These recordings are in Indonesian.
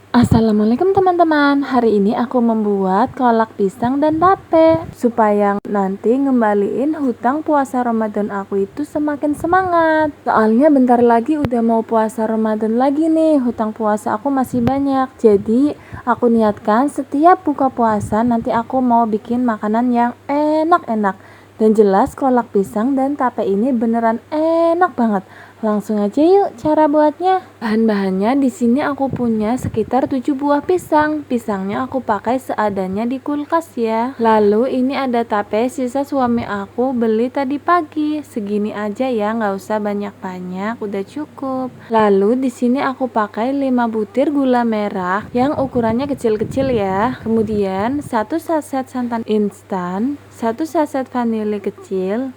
Assalamualaikum teman-teman. Hari ini aku membuat kolak pisang dan tape supaya nanti ngembaliin hutang puasa Ramadan aku itu semakin semangat. Soalnya bentar lagi udah mau puasa Ramadan lagi nih. Hutang puasa aku masih banyak. Jadi aku niatkan setiap buka puasa nanti aku mau bikin makanan yang enak-enak. Dan jelas kolak pisang dan tape ini beneran enak banget. Langsung aja yuk cara buatnya. Bahan-bahannya di sini aku punya sekitar 7 buah pisang. Pisangnya aku pakai seadanya di kulkas ya. Lalu ini ada tape sisa suami aku beli tadi pagi. Segini aja ya, nggak usah banyak-banyak, udah cukup. Lalu di sini aku pakai 5 butir gula merah yang ukurannya kecil-kecil ya. Kemudian 1 saset santan instan, 1 saset vanili kecil,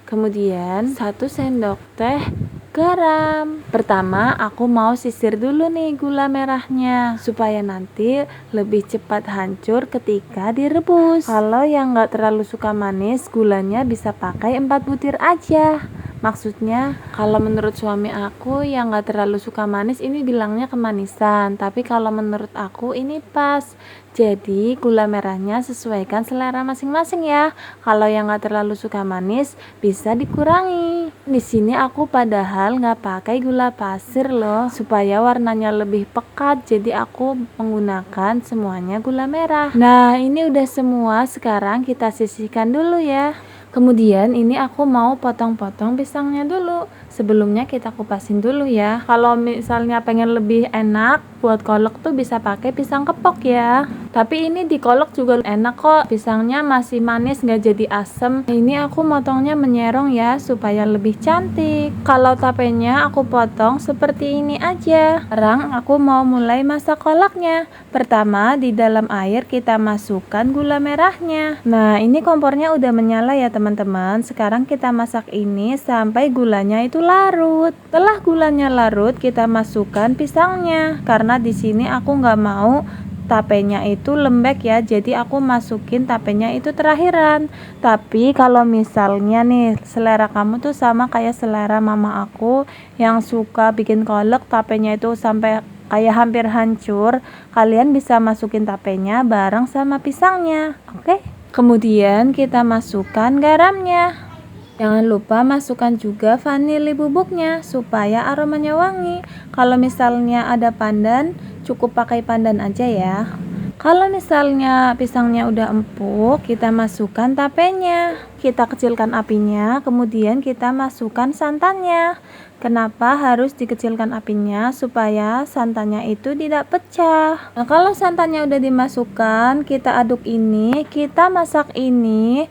kemudian 1 sendok teh garam. Pertama aku mau sisir dulu nih gula merahnya supaya nanti lebih cepat hancur ketika direbus. Kalau yang gak terlalu suka manis, gulanya bisa pakai 4 butir aja. Maksudnya kalau menurut suami aku yang gak terlalu suka manis ini bilangnya kemanisan, tapi kalau menurut aku ini pas. Jadi gula merahnya sesuaikan selera masing-masing ya. Kalau yang gak terlalu suka manis bisa dikurangi. Di sini aku padahal nggak pakai gula pasir loh, supaya warnanya lebih pekat. Jadi aku menggunakan semuanya gula merah. Nah ini udah semua, sekarang kita sisihkan dulu ya. Kemudian ini aku mau potong-potong pisangnya dulu. Sebelumnya kita kupasin dulu ya. Kalau misalnya pengen lebih enak buat kolak tuh bisa pakai pisang kepok ya. Tapi ini di kolak juga enak kok. Pisangnya masih manis, nggak jadi asem. Ini aku motongnya menyerong ya supaya lebih cantik. Kalau tapenya aku potong seperti ini aja. Sekarang aku mau mulai masak kolaknya. Pertama di dalam air kita masukkan gula merahnya. Nah ini kompornya udah menyala ya teman-teman. Sekarang kita masak ini sampai gulanya itu larut. Setelah gulanya larut kita masukkan pisangnya. Karena di sini aku nggak mau tapenya itu lembek ya, jadi aku masukin tapenya itu terakhiran. Tapi kalau misalnya nih selera kamu tuh sama kayak selera mama aku yang suka bikin kolak tapenya itu sampai kayak hampir hancur, kalian bisa masukin tapenya bareng sama pisangnya. Oke? Kemudian kita masukkan garamnya. Jangan lupa masukkan juga vanili bubuknya supaya aromanya wangi. Kalau misalnya ada pandan, cukup pakai pandan aja ya. Kalau misalnya pisangnya udah empuk, kita masukkan tapenya. Kita kecilkan apinya, kemudian kita masukkan santannya. Kenapa harus dikecilkan apinya? Supaya santannya itu tidak pecah. Nah, kalau santannya udah dimasukkan, kita aduk ini, kita masak ini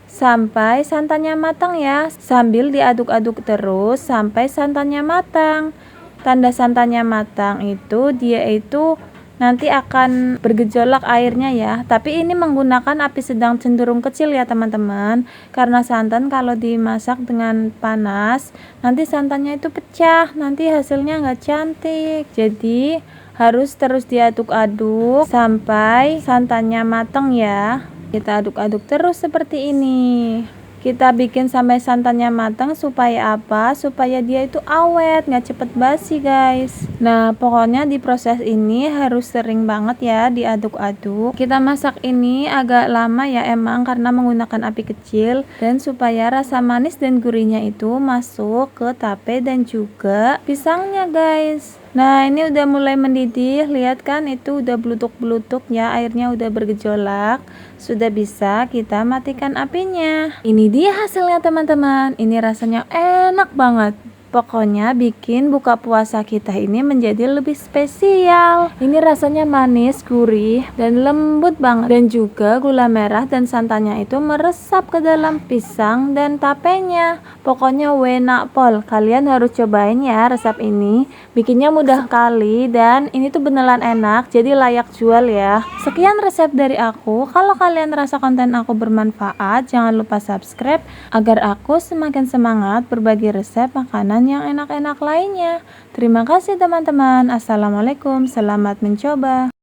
sampai santannya matang ya. Sambil diaduk-aduk terus sampai santannya matang. Tanda santannya matang itu dia itu nanti akan bergejolak airnya ya. Tapi ini menggunakan api sedang cenderung kecil ya teman-teman. Karena santan kalau dimasak dengan panas nanti santannya itu pecah, nanti hasilnya nggak cantik. Jadi harus terus diaduk-aduk sampai santannya matang ya. Kita aduk-aduk terus seperti ini. Kita bikin sampai santannya matang supaya apa? Supaya dia itu awet, nggak cepet basi guys. Nah pokoknya di proses ini harus sering banget ya diaduk-aduk. Kita masak ini agak lama ya emang karena menggunakan api kecil. Dan supaya rasa manis dan gurihnya itu masuk ke tape dan juga pisangnya guys. Nah ini udah mulai mendidih, lihat kan itu udah blutuk-blutuk ya, airnya udah bergejolak. Sudah bisa kita matikan apinya. Ini dia hasilnya teman-teman. Ini rasanya enak banget. Pokoknya bikin buka puasa kita ini menjadi lebih spesial. Ini rasanya manis, gurih, dan lembut banget. Dan juga gula merah dan santannya itu meresap ke dalam pisang dan tapenya. Pokoknya enak pol. Kalian harus cobain ya resep ini. Bikinnya mudah sekali dan ini tuh beneran enak. Jadi layak jual ya. Sekian resep dari aku. Kalau kalian rasa konten aku bermanfaat, jangan lupa subscribe agar aku semakin semangat berbagi resep makanan yang enak-enak lainnya. Terima kasih teman-teman. Assalamualaikum, selamat mencoba.